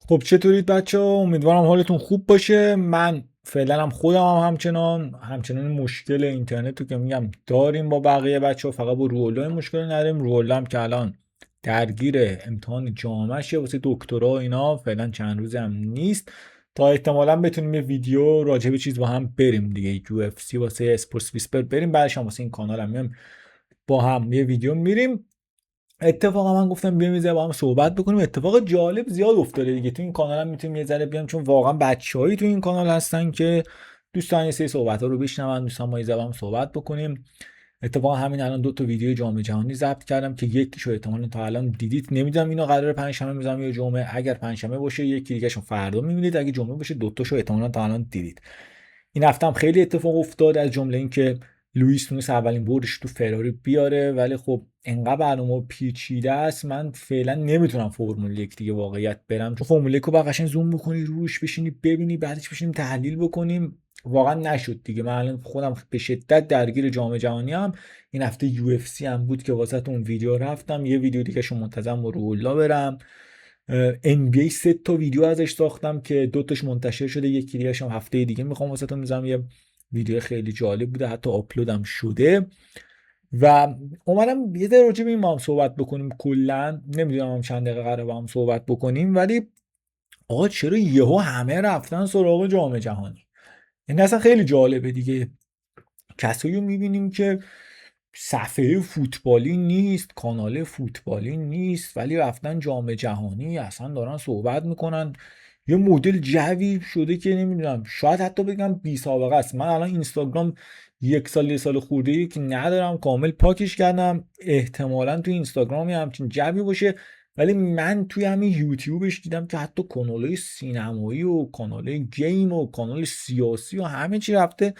خب چطورید بچه‌ها؟ امیدوارم حالتون خوب باشه. من فعلا هم خودم هم همچنان مشکل اینترنت رو که میگم داریم با بقیه بچه‌ها، فقط با رولا مشکل نداریم. رولا هم که الان درگیر امتحان جامعه واسه دکترا و اینا، فعلا چند روز هم نیست تا احتمالا بتونیم یه ویدیو راجع به چیز با هم بریم دیگه، یو اف سی واسه اسپورتس ویسپر بریم، بعدش هم واسه این کانال هم میایم با هم یه ویدیو میریم. اتفاقا من گفتم بیایم یه ذره با هم صحبت بکنیم. اتفاق جالب زیاد افتاده دیگه تو این کانال هم میتونیم یه ذره بیام، چون واقعا بچه‌هایی تو این کانال هستن که دوستان یه سری صحبت‌ها رو بشنون، دوستان ما یه ذره با هم صحبت بکنیم. اتفاقا همین الان دو تا ویدیو جام جهانی ضبط کردم که یکیشو احتمالاً تا الان دیدید. نمیدونم اینو قراره پنجشنبه میذارم یا جمعه. اگر پنجشنبه باشه یکی دیگه‌شو فردا میبینید، اگه جمعه باشه دو تاشو احتمالاً تا الان دیدید. این هفته هم خیلی اتفاق افتاد، از جمله اینکه لوئیس تونست اولین بردش تو فراری بیاره، ولی خب انقدر برنامه پیچیده است من فعلا نمیتونم فرمول یک دیگه واقعیت برم، چون فرمول یک رو باید قشنگ زوم بکنی روش بشینی ببینی بعدش بشینیم تحلیل بکنیم. واقعا نشد دیگه. من الان خودم به شدت درگیر جام جهانی ام. این هفته یو اف سی هم بود که واسه اون ویدیو رفتم، یه ویدیو دیگه شو منتظم با رولا برم. ان بی ای 3 تا ویدیو ازش ساختم که دو تاش منتشر شده، یکی دیگه هم هفته دیگه میخوام واسهتون بذارم. یه ویدیو خیلی جالب بوده، حتی آپلودم شده. و اومدم یه ذره راجع به این با هم صحبت بکنیم. کلا نمیدونم هم چند دقیقه قراره با هم صحبت بکنیم، ولی آقا چرا یهو همه رفتن سراغ جام جهانی؟ این اصلا خیلی جالبه دیگه. کسایی رو میبینیم که صفحه فوتبالی نیست، کانال فوتبالی نیست، ولی رفتن جام جهانی اصلا دارن صحبت میکنن. یه مدل جوی شده که نمیدونم، شاید حتی بگم بی سابقه است. من الان اینستاگرام یه سال خورده ای که ندارم، کامل پاکش کردم. احتمالا تو اینستاگرام همچین جوی باشه، ولی من توی همین یوتیوبش دیدم که حتی کانالای سینمایی و کانالای گیم و کانال سیاسی و همه چی رفته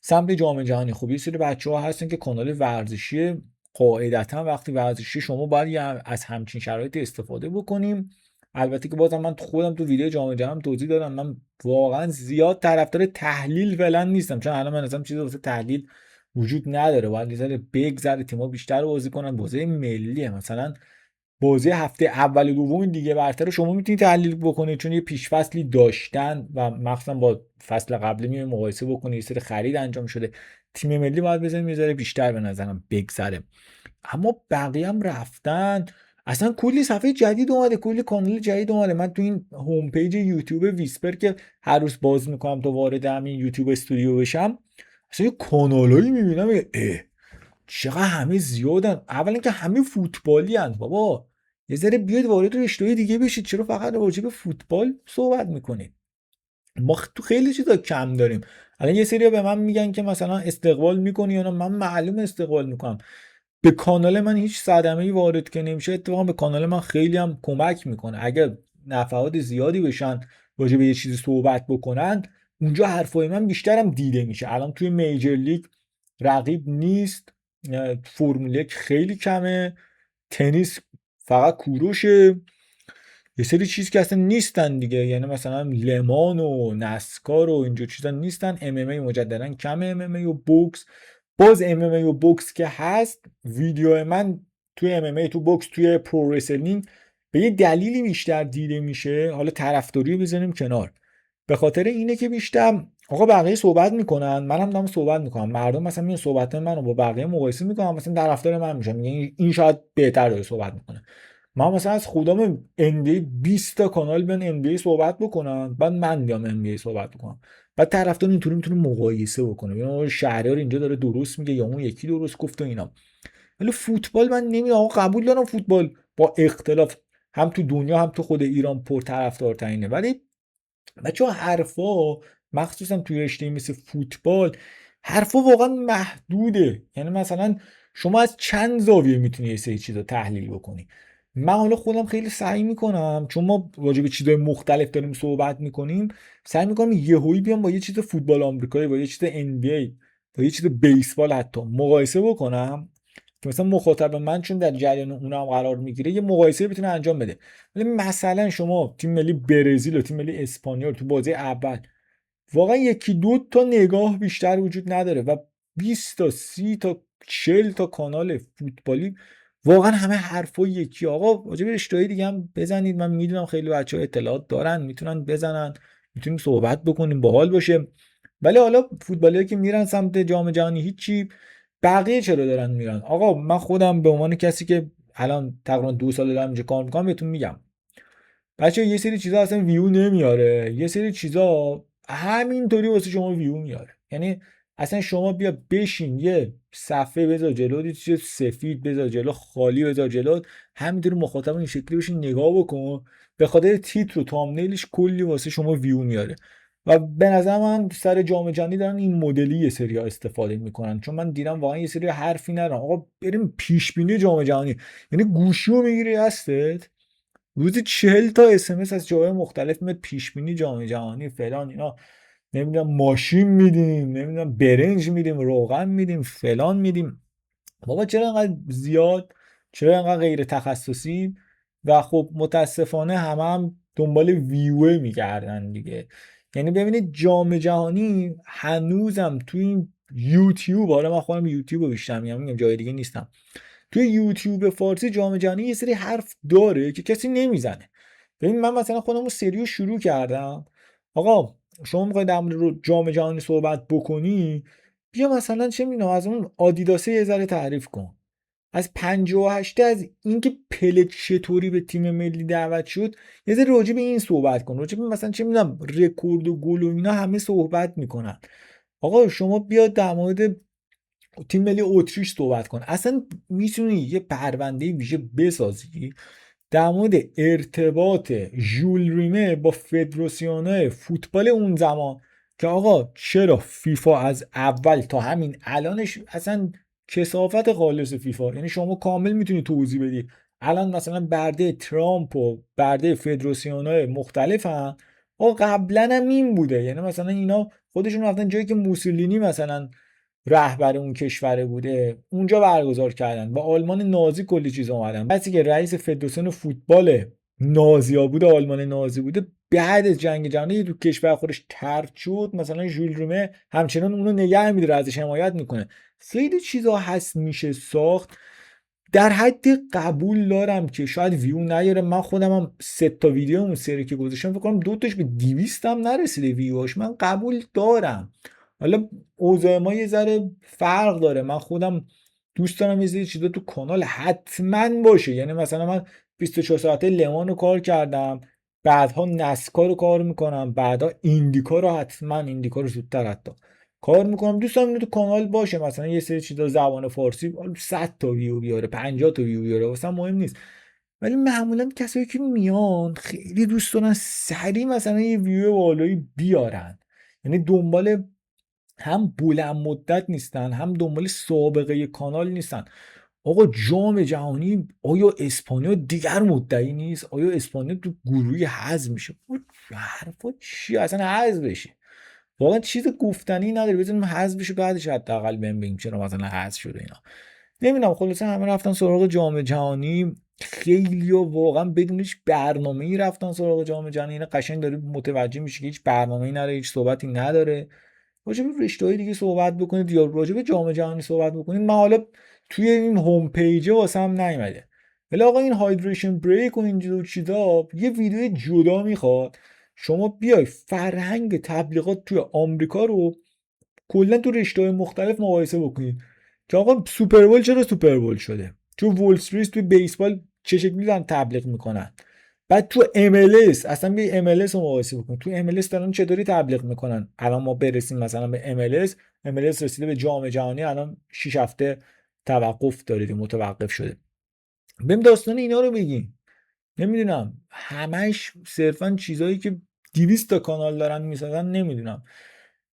سمت جام جهانی. خب یه سری بچه‌ها هستن که کانال ورزشی، قاعدتا وقتی ورزشی شما باید از همچین شرایطی استفاده بکنیم. البته که بازم من خودم تو ویدیو جام جهانی توضیح دادم، من واقعا زیاد طرفدار تحلیل فعلا نیستم، چون الان من اصلا چیزی واسه تحلیل وجود نداره. باید یه ذره بگذره، تیم‌ها بیشتر بازی کنن، بازی ملیه. مثلا بازی هفته اول و دوم دیگه برتر رو شما میتونید تحلیل بکنید، چون یه پیشفصلی داشتن و مخصوصا با فصل قبلی میای مقایسه بکنید، یه سری خرید انجام شده. تیم ملی باید بزنیم یه ذره بیشتر به نظرم بگذره. اما بقیه هم رفتن، اصلا کلی صفحه جدید اومده، کلی کانال جدید اومده. من تو این هوم پیج یوتیوب ویسپر که هر روز باز میکنم تا وارد همین یوتیوب استودیو بشم، اصلا یه کانالایی میبینم چقدر همه زیادن. اولا که همه فوتبالی هن بابا، یه ذره بیاید وارد رشته دیگه بشید، چرا فقط راجع به فوتبال صحبت میکنید؟ ما تو خیلی چیزا کم داریم. الان یه سری به من میگن که مثلا استقبال میکنی یا نه. من معلوم استقبال میکنم. به کانال من هیچ صدمه‌ای وارد که نمیشه. اتفاقا به کانال من خیلی هم کمک میکنه. اگر نفعات زیادی بشن راجع به یه چیزی صحبت بکنن، اونجا حرفای من بیشتر هم دیده میشه. الان توی میجر لیگ رقیب نیست، فرمول یک خیلی کمه، تنیس فقط کوروشه، یه سری چیز که اصلا نیستن دیگه. یعنی مثلا لمان و نسکار و اینجور چیزا نیستن. ام ام ای مجددا کمه، ام ام ای و بوکس. باز ام ام ای و بوکس که هست، ویدیو من توی ام ام ای تو بوکس توی پرو رسلینگ به یه دلیلی بیشتر دیده میشه. حالا طرفداری رو بزنیم کنار، به خاطر اینه که بیشتر آقا بقیه صحبت میکنن، منم دارم صحبت میکنم، مردم مثلا میان صحبت منو با بقیه مقایسه میکنن، مثلا طرفدار من میشن، میگن این شاید بهتر داره صحبت میکنه. من مثلا از خودم ان بی 20 تا کانال بیان ان بی صحبت بکنن، بعد من بیام ان بی صحبت بکنم، بعد طرفدار اینطوری میتونه مقایسه بکنه، یا شهریار اینجا داره درست میگه یا اون یکی درست گفته و اینا. ولی فوتبال من نمیدونم، آقا قبول دارم فوتبال با اختلاف هم تو دنیا هم تو خود ایران پر طرفدارترینه، ولی بچه حرفا مخصوصا توی رشته مثل فوتبال حرفا واقعا محدوده. یعنی مثلا شما از چند زاویه میتونی یه سری چیزا تحلیل بکنی. من حالا خودم خیلی سعی میکنم، چون ما راجع به چیزهای مختلف داریم صحبت میکنیم، سعی میکنم یهویی بیام با یه چیز فوتبال آمریکایی، با یه چیز ان بی ای، با یه چیز بیسبال حتی مقایسه بکنم، که مثلا مخاطب من چون در جریان اونم قرار میگیره یه مقایسه بتونه انجام بده. ولی مثلا شما تیم ملی برزیل و تیم ملی اسپانیا تو بازی اول واقعا یکی دو تا نگاه بیشتر وجود نداره، و 20 تا 30 تا 40 تا کانال فوتبالی واقعا همه حرفا یکی. آقا راجع به رشته‌های دیگه هم بزنید، من میدونم خیلی بچه‌ها اطلاعات دارن میتونن بزنن، میتونیم صحبت بکنیم باحال باشه. ولی حالا فوتبالیایی که میرن سمت جام جهانی هیچی، بقیه چرا دارن میرن؟ آقا من خودم به عنوان کسی که الان تقریبا 2 سال دارم اینجا کار میکنم بهتون میگم بچه یه سری چیزا اصلا ویو نمیاره، یه سری چیزا همینطوری واسه شما ویو میاره. یعنی اصلا شما بیا بشین یه صفحه بذار جلو، یه چیز سفید بذار جلو، خالی بذار جلو، همینطوری مخاطب این شکلی بشین نگاه بکن، به خاطر تیتر و تامنیلش کلی واسه شما ویو میاره. و به نظر من سر جام جهانی دارن این مدلی یه سری ها استفاده میکنن، چون من دیدم واقعا یه سری حرفی ندارن. آقا بریم پیش بینی جام جهانی، یعنی گوشیو میگیری هستت روزی 40 تا SMS از جاهای مختلف میاد پیش بینی جام جهانی فلان اینا، نمیدونم ماشین میدیم، نمیدونم برنج میدیم، روغن میدیم، فلان میدیم. بابا چرا انقدر زیاد؟ چرا انقدر غیر تخصصی؟ و خب متاسفانه هم دنبال ویوه میگردن دیگه. یعنی ببینید جام جهانی هنوزم تو این یوتیوب، حالا من خودم یوتیوب رو بیشتر میگم جای دیگه نیستم، توی یوتیوب فارسی جام جهانی یه سری حرف داره که کسی نمیزنه. ببین من مثلا خودم رو سریو شروع کردم، آقا شما میخوای در مورد جام جهانی صحبت بکنی، بیا مثلا چه میدونم از اون آدیداسه یه ذره تعریف کن، از 58 از اینکه پله چطوری به تیم ملی دعوت شد یه ذره راجع به این صحبت کن، راجع به مثلا چه میدونم رکورد و گل و اینا همه صحبت میکنن. آقا شما بیا در مورد تیم ملی اتریش صحبت کن، اصلا میتونی یه پرونده ویژه بسازی در مورد ارتباط ژول ریمه با فدراسیونای فوتبال اون زمان، که آقا چرا فیفا از اول تا همین الانش اصلا کثافت خالص فیفا، یعنی شما کامل میتونی توضیح بدی الان مثلا برده ترامپ و برده فدراسیونای مختلف هم و قبلا هم این بوده، یعنی مثلا اینا خودشون رفتن جایی که موسولینی مثلا رهبر اون کشور بوده اونجا برگزار کردن، با آلمان نازی کلی چیز اومدن، کسی که رئیس فدراسیون فوتبال نازیا بوده، آلمان نازی بوده، بعد از جنگ جهانی تو کشور خودش طرد شد، مثلا ژول رومه همچنان اونو نگه میداره ازش حمایت میکنه. خیلی چیزا هست میشه ساخت. در حد قبول دارم که شاید ویو نیاره، من خودم هم 3 تا ویدیو اون سری که گذاشتم فکر کنم 2 تاش به 200 هم نرسیده ویوهاش، من قبول دارم. حالا اوضاع ما یه ذره فرق داره، من خودم دوست دارم یه سری چیزا تو کانال حتما باشه، یعنی مثلا من 24 ساعته لمان رو کار کردم، بعدها نسکا رو کار میکنم، بعدها ایندیکا رو حتما، ایندیکا رو زودتر حتی کار میکنم، دوست دارم اینو تو کانال باشه، مثلا یه سری چیزا زبان فارسی 100 تا ویو بیاره، 50 تا ویو بیاره واسه مهم نیست. ولی معمولا کسایی که میان خیلی دوست دارن سریع مثلا یه ویو بالایی بیارن، یعنی دنبال هم بلند مدت نیستن هم دنبال سابقه کانال نیستن. آقا جام جهانی آیا اسپانیا دیگر مدعی نیست؟ آیا اسپانیا تو گروهی حذف میشه؟ حرفا چی اصلا حذف بشه؟ واقعا چیز گفتنی نداره، بزنیم حذف بشه بعدش حداقل بگیم چرا مثلا حذف شده اینا. نمیدونم، خلاصه همه رفتن سراغ جام جهانی، خیلی واقعا بدون هیچ برنامه‌ای رفتن سراغ جام جهانی. اینا قشنگ داره متوجه میشه که هیچ برنامه‌ای نداره، هیچ صحبتی نداره. راجع به رشته‌های دیگه صحبت بکنید یا راجع به جام جهانی صحبت بکنید، من حالا توی این هوم پیج واسم نیومده. ولی آقا این هایدریشن بریک و اینجور چیزا یه ویدیو جدا میخواد. شما بیای فرهنگ تبلیغات توی آمریکا رو کلا تو رشته‌های مختلف مقایسه بکنید که آقا سوپربول چرا سوپربول شده، تو وول استریت تو بیسبال چه شکلی دارن تبلیغ میکنن، بعد تو MLS اصلا بی MLS رو مقایسه بکن، تو MLS دارن چطوری تبلیغ میکنن. الان ما برسیم مثلا به MLS رسیده به جام جهانی، الان 6 هفته توقف داره، متوقف شده. بریم داستان اینا رو بگیم. نمیدونم همش صرفا چیزایی که 200 تا کانال دارن میسازن، نمیدونم.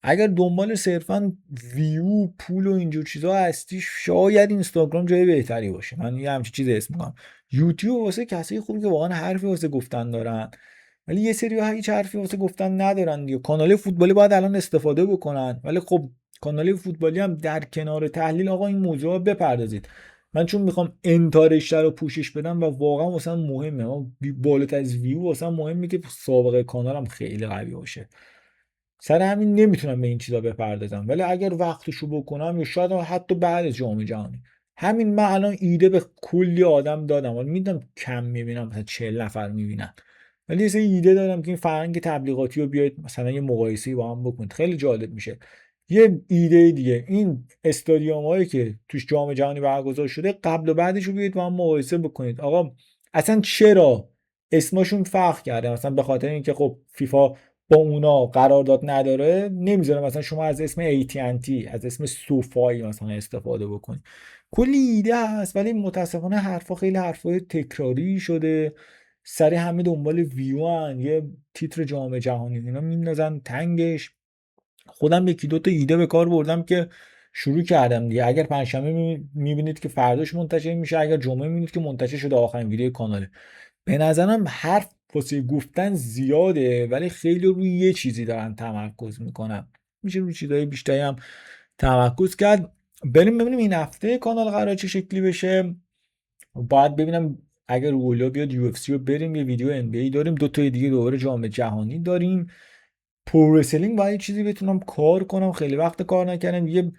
اگر دنبال صرفا ویو پول و اینجور چیزا هستی شاید اینستاگرام جای بهتری باشه، من یه همچین چیز اسم میکنم. یوتیوب واسه کسایی خوبی که واقعا حرفی واسه گفتن دارن، ولی یه سری ها هیچ حرفی واسه گفتن ندارن دیگه. کانال فوتبالی باید الان استفاده بکنن، ولی خب کانال فوتبالی هم در کنار تحلیل آقا این موضوع بپردازید. من چون میخوام انتا رشته رو پوشش بدم و واقعا واسه مهمه، بالاتر از ویو واسه مهمه که سابقه کانالم خیلی قوی باشه. سر همین نمیتونم به این چیزا بپردازم، ولی اگر وقتشو بکنم یا شاید حتی بعد از جام جهانی همین من الان ایده به کلی آدم دادم، ولی میدونم کم میبینم، مثلا 40 نفر میبینن، ولی یه سری ایده دادم که این فرهنگ تبلیغاتی رو بیاید مثلا یه مقایسه‌ای با هم بکنید، خیلی جالب میشه. یه ایده دیگه، این استادیوم هایی که توش جام جهانی برگزار شده قبل و بعدش رو بیاید با هم مقایسه بکنید. آقا اصلا چرا اسمشون فرق کرده؟ مثلا به خاطر اینکه خب فیفا با اونا قرارداد نداره، نمیذاره مثلا شما از اسم AT&T، از اسم سوفای مثلا استفاده بکنید. کلی ایده هست، ولی متاسفانه حرفا خیلی حرفای تکراری شده، سری همه دنبال ویو هن. یه تیتر جام جهانی اینا میندازن تنگش. خودم یکی دوتا ایده به کار بردم که شروع کردم دیگه. اگر پنجشنبه میبینید که فرداش منتشر میشه، اگر جمعه میبینید که منتشر شده آخرین ویدیو کاناله. به نظرم حرف واسه گفتن زیاده، ولی خیلی روی یه چیزی دارن تمرکز میکنن، میشه روی چیزای بیشتری هم تمرکز کرد. بریم ببینیم این هفته کانال قرار چه شکلی بشه. باید ببینم اگر رولیا بیاد UFC رو بریم، یه ویدیو NBA داریم، دو تا دیگه دوباره جام جهانی داریم. پرو رسلینگ باید یه چیزی بتونم کار کنم، خیلی وقت کار نکردم. یه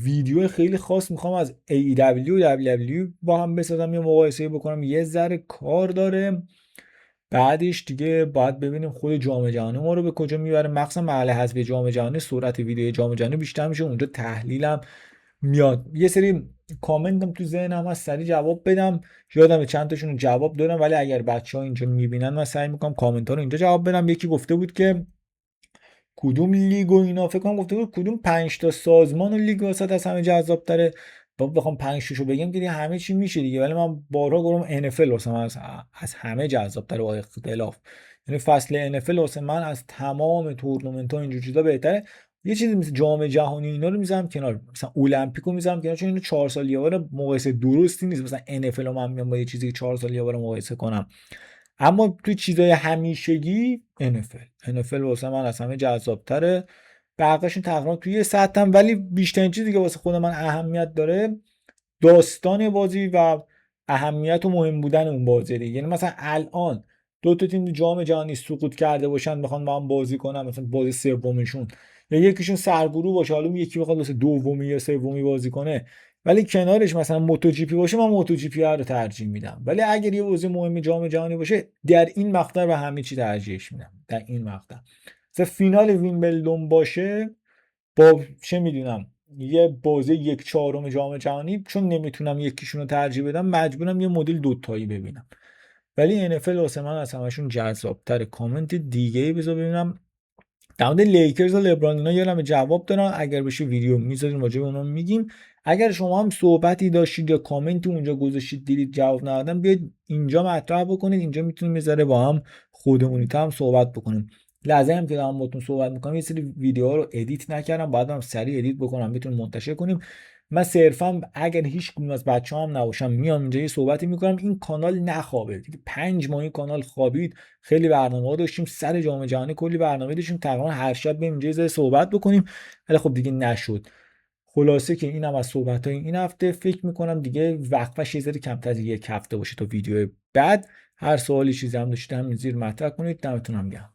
ویدیو خیلی خاص میخوام از AEW و WWE با هم بسازم، یه مقایسه بکنم، یه ذره کار داره. بعدش دیگه باید ببینیم خود جام جهانی ما رو به کجا میبره، مخصوصا مرحله حذفی جام جهانی سرعت ویدیو جام جهانی بیشتر میشه، اونجا تحلیلم میاد. یه سری کامنتم تو ذهنم هست سریع جواب بدم، یادم چند تاشون رو جواب دادم، ولی اگر بچه‌ها اینجا میبینن من سعی میکنم کامنت ها رو اینجا جواب بدم. یکی گفته بود که کدوم لیگ و اینا، فکر کنم گفته بود کدوم 5 تا سازمان و لیگ واسط از همه جذاب تره. بخوام 5 تاشو بگم که دیگه همه چی میشه دیگه، ولی من بارها گفتم NFL واسه من از همه جذاب تره با اختلاف. یعنی فصل NFL واسه من از تمام تورنمنت ها اینجور چیزا بهتره. یه چیزی مثل جام جهانی اینا رو میذارم کنار، مثلا المپیکو میذارم کنار، چون اینو 4 سال یه بار مقایسه درستی نیست. مثلا NFL رو من میام با یه چیزی که 4 سال یه بار مقایسه کنم. اما توی چیزای همیشگی NFL واسه من از همه جذابتره. بقیه‌شون تقریبا توی یه سطحم، ولی بیشترین چیزی که واسه خود من اهمیت داره داستان بازی و اهمیت و مهم بودن اون بازی دیگه. یعنی مثلا الان دو تا تیم جام جهانی سقوط کرده باشن بخوان با هم بازی کنن، مثلا بازی سومشون، یا یکیشون سرگروه باشه، حالا یکی بخواد واسه دومی یا سومی بازی کنه، ولی کنارش مثلا موتو جی پی باشه، من موتو جی پی رو ترجیح میدم. ولی اگر یه بازی مهم جام جهانی باشه، در این مقطع به همه چی ترجیحش میدم. در این مقطع مثلا فینال ویمبلدون باشه با چه میدونم یه بازی 1/4 جام جهانی، چون نمیتونم یکیشون رو ترجیح بدم، مجبورم یه مدل دوتایی ببینم. ولی NFL واسه من از همشون جذاب‌تره. کامنت دیگه ای بذار ببینم در مورد لیکرز و لبران اینا، یادم جواب دادم، اگر بشه ویدیو میذاریم راجع به اونها میگیم. اگر شما هم صحبتی داشتید یا کامنتی اونجا گذاشتید دیدید جواب ندادم، بیاید اینجا مطرح بکنید، اینجا میتونیم میذاره با هم خودمونی هم صحبت بکنیم. لازم که دارم باهاتون صحبت میکنم یه سری ویدیوها رو ادیت نکردم، بعد هم سریع ادیت بکنم بتونیم منتشر کنیم. من صرفا اگر هیچ کدوم از بچه‌هام نباشم میام اینجا یه صحبتی میکنم، این کانال نخوابه دیگه. 5 ماه این کانال خوابید، خیلی برنامه‌ها داشتیم سر جام جهانی، کلی برنامه داشتیم، تقریبا هر شب بریم اینجا صحبت بکنیم، ولی خب دیگه نشد. خلاصه که اینم از صحبت‌های این هفته. فکر میکنم دیگه وقفش یه ذره کمتر از یک هفته باشه تا ویدیو بعد. هر سوالی چیزی هم داشتید همین زیر مطرح کنید. دمتون گرم.